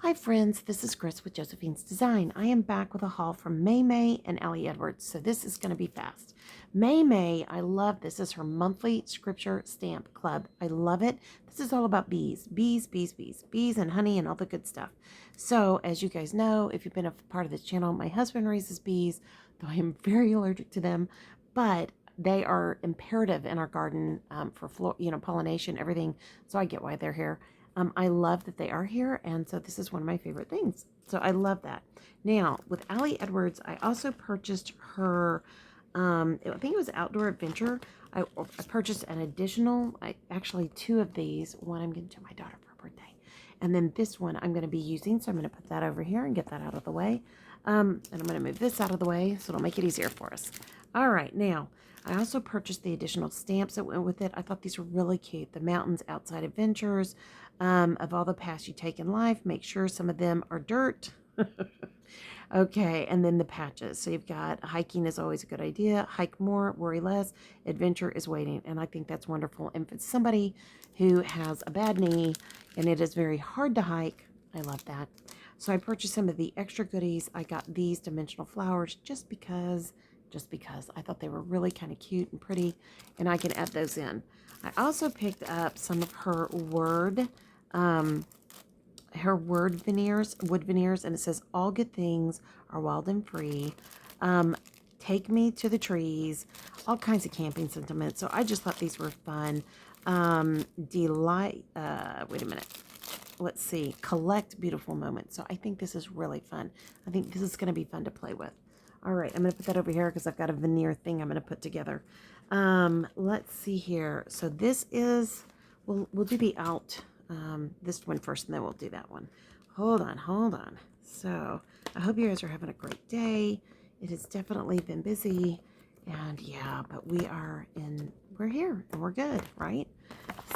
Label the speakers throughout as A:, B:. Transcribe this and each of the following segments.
A: Hi friends, this is Chris with Josephine's Design. I am back with a haul from May and Ellie Edwards, so this is going to be fast. May, I love this. This is her monthly scripture stamp club. I love it. This is all about bees, bees and honey and all the good stuff. So as you guys know, if you've been a part of this channel, my husband raises bees, though I am very allergic to them, but they are imperative in our garden for pollination, everything. So I get why they're here. I love that they are here, and so this is one of my favorite things. So I love that. Now, with Allie Edwards, I also purchased her, I think it was Outdoor Adventure. I purchased an additional, actually two of these. One I'm getting to my daughter for her birthday. And then this one I'm going to be using, so I'm going to put that over here and get that out of the way. And I'm going to move this out of the way so it'll make it easier for us. All right, now, I also purchased the additional stamps that went with it. I thought these were really cute. The Mountains Outside Adventures, of all the paths you take in life, make sure some of them are dirt. Okay, and then the patches. So you've got hiking is always a good idea. Hike more, worry less. Adventure is waiting. And I think that's wonderful. And if it's somebody who has a bad knee and it is very hard to hike, I love that. So I purchased some of the extra goodies. I got these dimensional flowers just because I thought they were really kind of cute and pretty, and I can add those in. I also picked up some of her wood veneers, and it says, all good things are wild and free. Take me to the trees, all kinds of camping sentiments. So I just thought these were fun. Wait a minute. Let's see. Collect beautiful moments. So I think this is really fun. I think this is going to be fun to play with. All right, I'm going to put that over here because I've got a veneer thing I'm going to put together. Let's see here. So this is, we'll do the out, this one first, and then we'll do that one. Hold on. So I hope you guys are having a great day. It has definitely been busy, and yeah, but we're here, and we're good, right?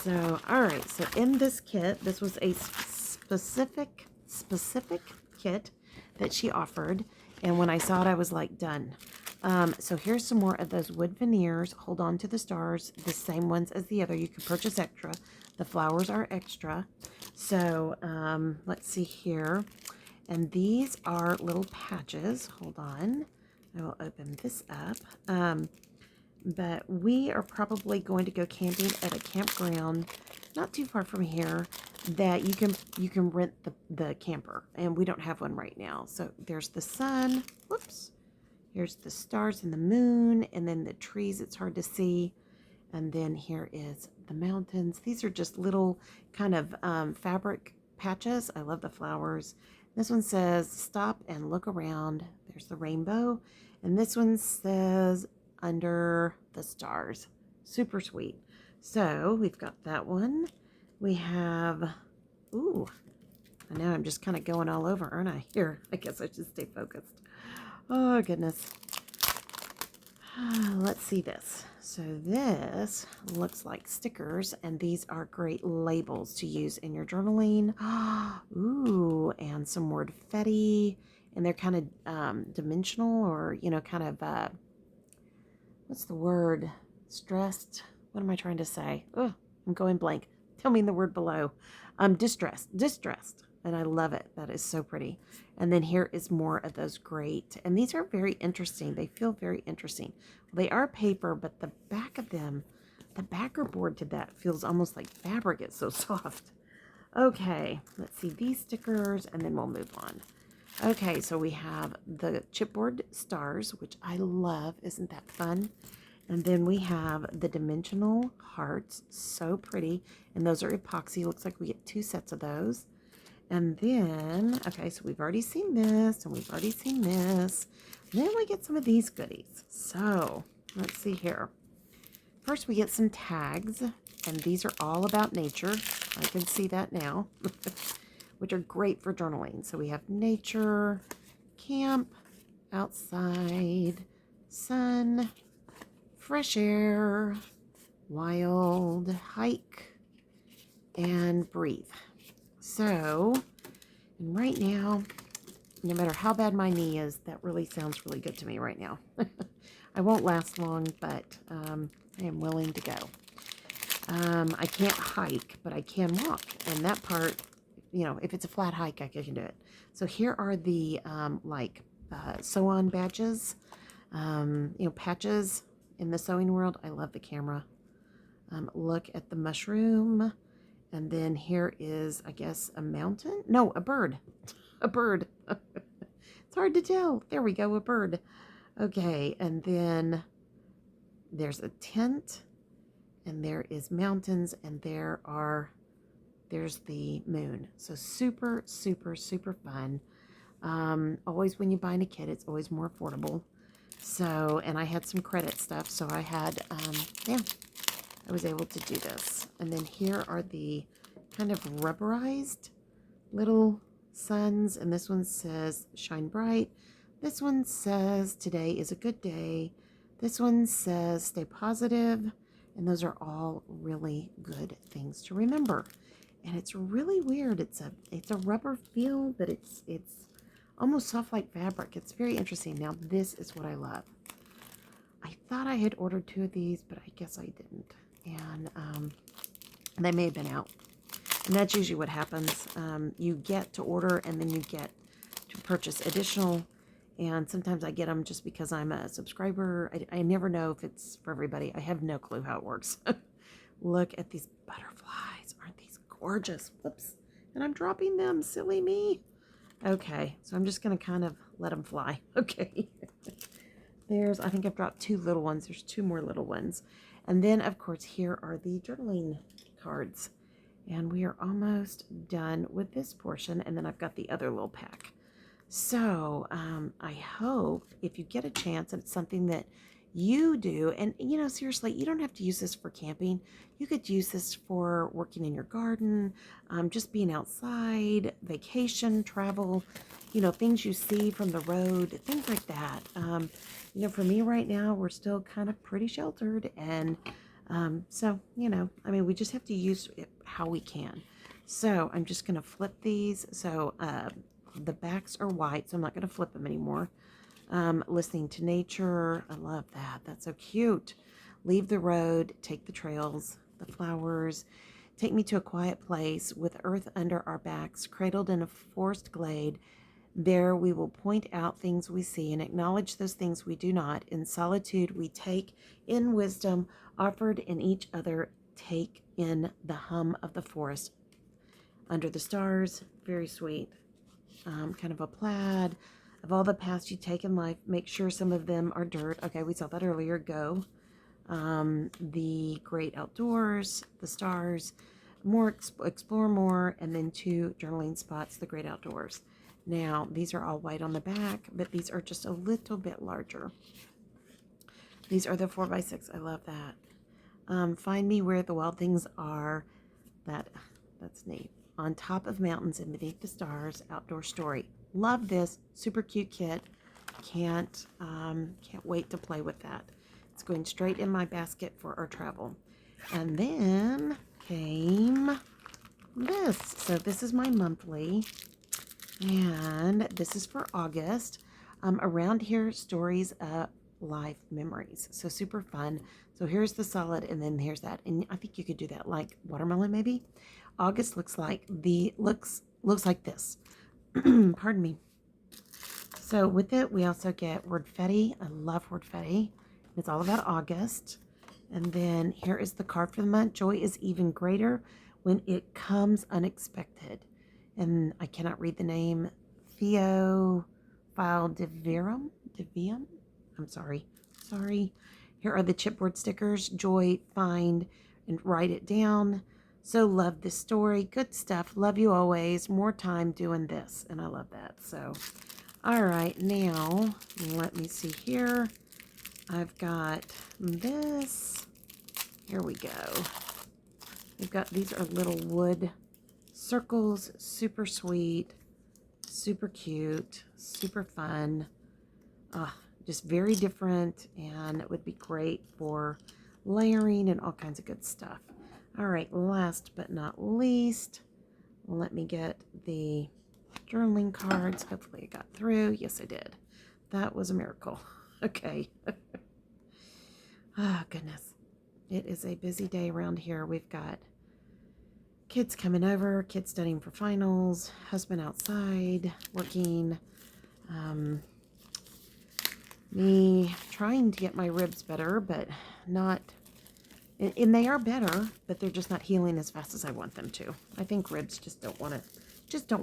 A: So, all right, so in this kit, this was a specific kit that she offered. And when I saw it, I was like, done. So here's some more of those wood veneers. Hold on to the stars. The same ones as the other. You can purchase extra. The flowers are extra. So let's see here. And these are little patches. Hold on. I will open this up. But we are probably going to go camping at a campground not too far from here that you can rent the camper, and we don't have one right now. So there's the sun, whoops, here's the stars and the moon, and then the trees, it's hard to see, and then here is the mountains. These are just little kind of fabric patches. I love the flowers. This one says stop and look around. There's the rainbow, and this one says under the stars. Super sweet. So we've got that one. We have, ooh, I know I'm just kind of going all over, aren't I? Here, I guess I should stay focused. Oh, goodness. Let's see this. So this looks like stickers, and these are great labels to use in your journaling. Ooh, and some word fetty, and they're kind of dimensional, or, kind of, what's the word? Stressed. What am I trying to say? Oh, I'm going blank. Tell me the word below. Distressed, and I love it. That is so pretty. And then here is more of those great, and these are very interesting. They feel very interesting. Well, they are paper, but the back of them, the backer board to that feels almost like fabric. It's so soft. Okay, let's see these stickers, and then we'll move on. Okay, so we have the chipboard stars, which I love. Isn't that fun? And then we have the dimensional hearts, so pretty. And those are epoxy. Looks like we get 2 sets of those. And then, okay, so we've already seen this, and we've already seen this. And then we get some of these goodies. So, let's see here. First, we get some tags, and these are all about nature. I can see that now, which are great for journaling. So we have nature, camp, outside, sun, fresh air, wild, hike, and breathe. So, and right now, no matter how bad my knee is, that really sounds really good to me right now. I won't last long, but I am willing to go. I can't hike, but I can walk, and that part you know, if it's a flat hike, I can do it. So here are the sew-on badges, you know, patches in the sewing world. I love the camera. Look at the mushroom. And then here is, I guess, a mountain? No, a bird. A bird. It's hard to tell. There we go, a bird. Okay, and then there's a tent, and there is mountains, and there's the moon. So super, super, super fun. Always when you buy a kit, it's always more affordable. So, and I had some credit stuff, so I had, yeah, I was able to do this. And then here are the kind of rubberized little suns, and this one says shine bright. This one says today is a good day. This one says stay positive, and those are all really good things to remember. And it's really weird. It's a rubber feel, but it's almost soft like fabric. It's very interesting. Now this is what I love. I thought I had ordered 2 of these, but I guess I didn't. And they may have been out. And that's usually what happens. You get to order, and then you get to purchase additional. And sometimes I get them just because I'm a subscriber. I never know if it's for everybody. I have no clue how it works. Look at these butterflies. Aren't these gorgeous? Whoops. And I'm dropping them. Silly me. Okay, so I'm just going to kind of let them fly. Okay. I think I've dropped 2 little ones. There's 2 more little ones. And then, of course, here are the journaling cards. And we are almost done with this portion. And then I've got the other little pack. So I hope if you get a chance and it's something that you do, and you know, seriously, you don't have to use this for camping. You could use this for working in your garden, just being outside, vacation, travel, you know, things you see from the road, things like that. You know, for me right now, we're still kind of pretty sheltered. And so, you know, I mean, we just have to use it how we can. So I'm just going to flip these. So the backs are white, so I'm not going to flip them anymore. Listening to nature. I love that. That's so cute. Leave the road. Take the trails. The flowers. Take me to a quiet place with earth under our backs, cradled in a forest glade. There we will point out things we see and acknowledge those things we do not. In solitude we take in wisdom offered in each other. Take in the hum of the forest. Under the stars. Very sweet. Kind of a plaid. Of all the paths you take in life, make sure some of them are dirt. Okay, we saw that earlier. Go. The great outdoors, the stars, more explore more, and then 2 journaling spots, the great outdoors. Now, these are all white on the back, but these are just a little bit larger. These are the 4x6. I love that. Find me where the wild things are. That's neat. On top of mountains and beneath the stars, outdoor story. Love this. Super cute kit. Can't wait to play with that. It's going straight in my basket for our travel. And then came this. So this is my monthly. And this is for August. Around here, stories of life memories. So super fun. So here's the solid, and then here's that. And I think you could do that like watermelon maybe. August looks like looks like this. Pardon me. So with it, we also get wordfetti. I love wordfetti. It's all about August. And then here is the card for the month. Joy is even greater when it comes unexpected. And I cannot read the name. Theo Devium. I'm sorry. Here are the chipboard stickers. Joy, find, and write it down. So love this story. Good stuff. Love you always. More time doing this. And I love that. So, all right. Now, let me see here. I've got this. Here we go. We've got, these are little wood circles. Super sweet. Super cute. Super fun. Just very different. And it would be great for layering and all kinds of good stuff. All right, last but not least, let me get the journaling cards. Hopefully I got through. Yes, I did. That was a miracle. Okay. Oh, goodness. It is a busy day around here. We've got Kids coming over, kids studying for finals, husband outside working, me trying to get my ribs better, but not, and they are better, but they're just not healing as fast as I want them to. I think ribs just don't want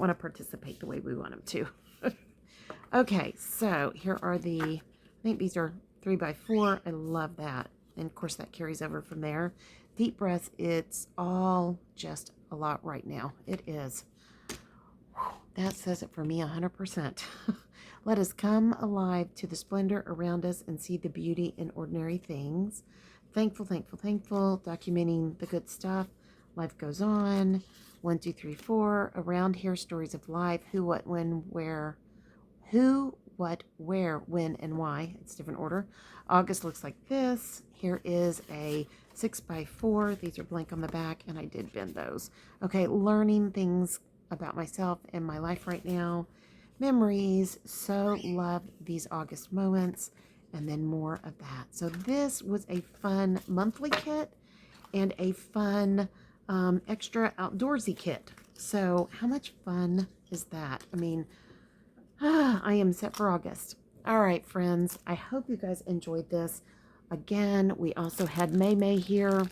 A: to participate the way we want them to. Okay, so here are I think these are 3x4. I love that. And of course that carries over from there. Deep breath, it's all just a lot right now. It is. Whew, that says it for me 100%. Let us come alive to the splendor around us and see the beauty in ordinary things. Thankful, thankful, thankful. Documenting the good stuff. Life goes on. 1, 2, 3, 4. Around here, stories of life. Who, what, when, where. Who, what, where, when, and why. It's different order. August looks like this. Here is a 6x4. These are blank on the back, and I did bend those. Okay, learning things about myself and my life right now. Memories. So love these August moments. And then more of that. So this was a fun monthly kit and a fun extra outdoorsy kit. So how much fun is that? I mean, I am set for August. All right, friends. I hope you guys enjoyed this. Again, we also had May here.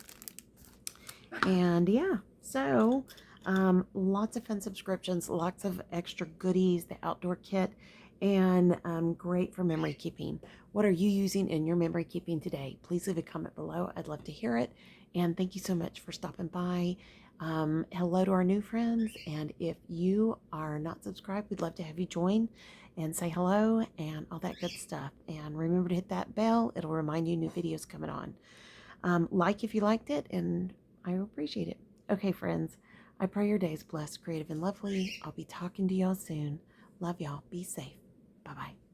A: And yeah, so lots of fun subscriptions, lots of extra goodies, the outdoor kit, and great for memory keeping. What are you using in your memory keeping today? Please leave a comment below. I'd love to hear it. And thank you so much for stopping by. Hello to our new friends, and if you are not subscribed, we'd love to have you join and say hello and all that good stuff. And remember to hit that bell. It'll remind you new videos coming on. Like if you liked it, and I appreciate it. Okay, friends, I pray your day is blessed, creative, and lovely. I'll be talking to y'all soon. Love y'all. Be safe. Bye-bye.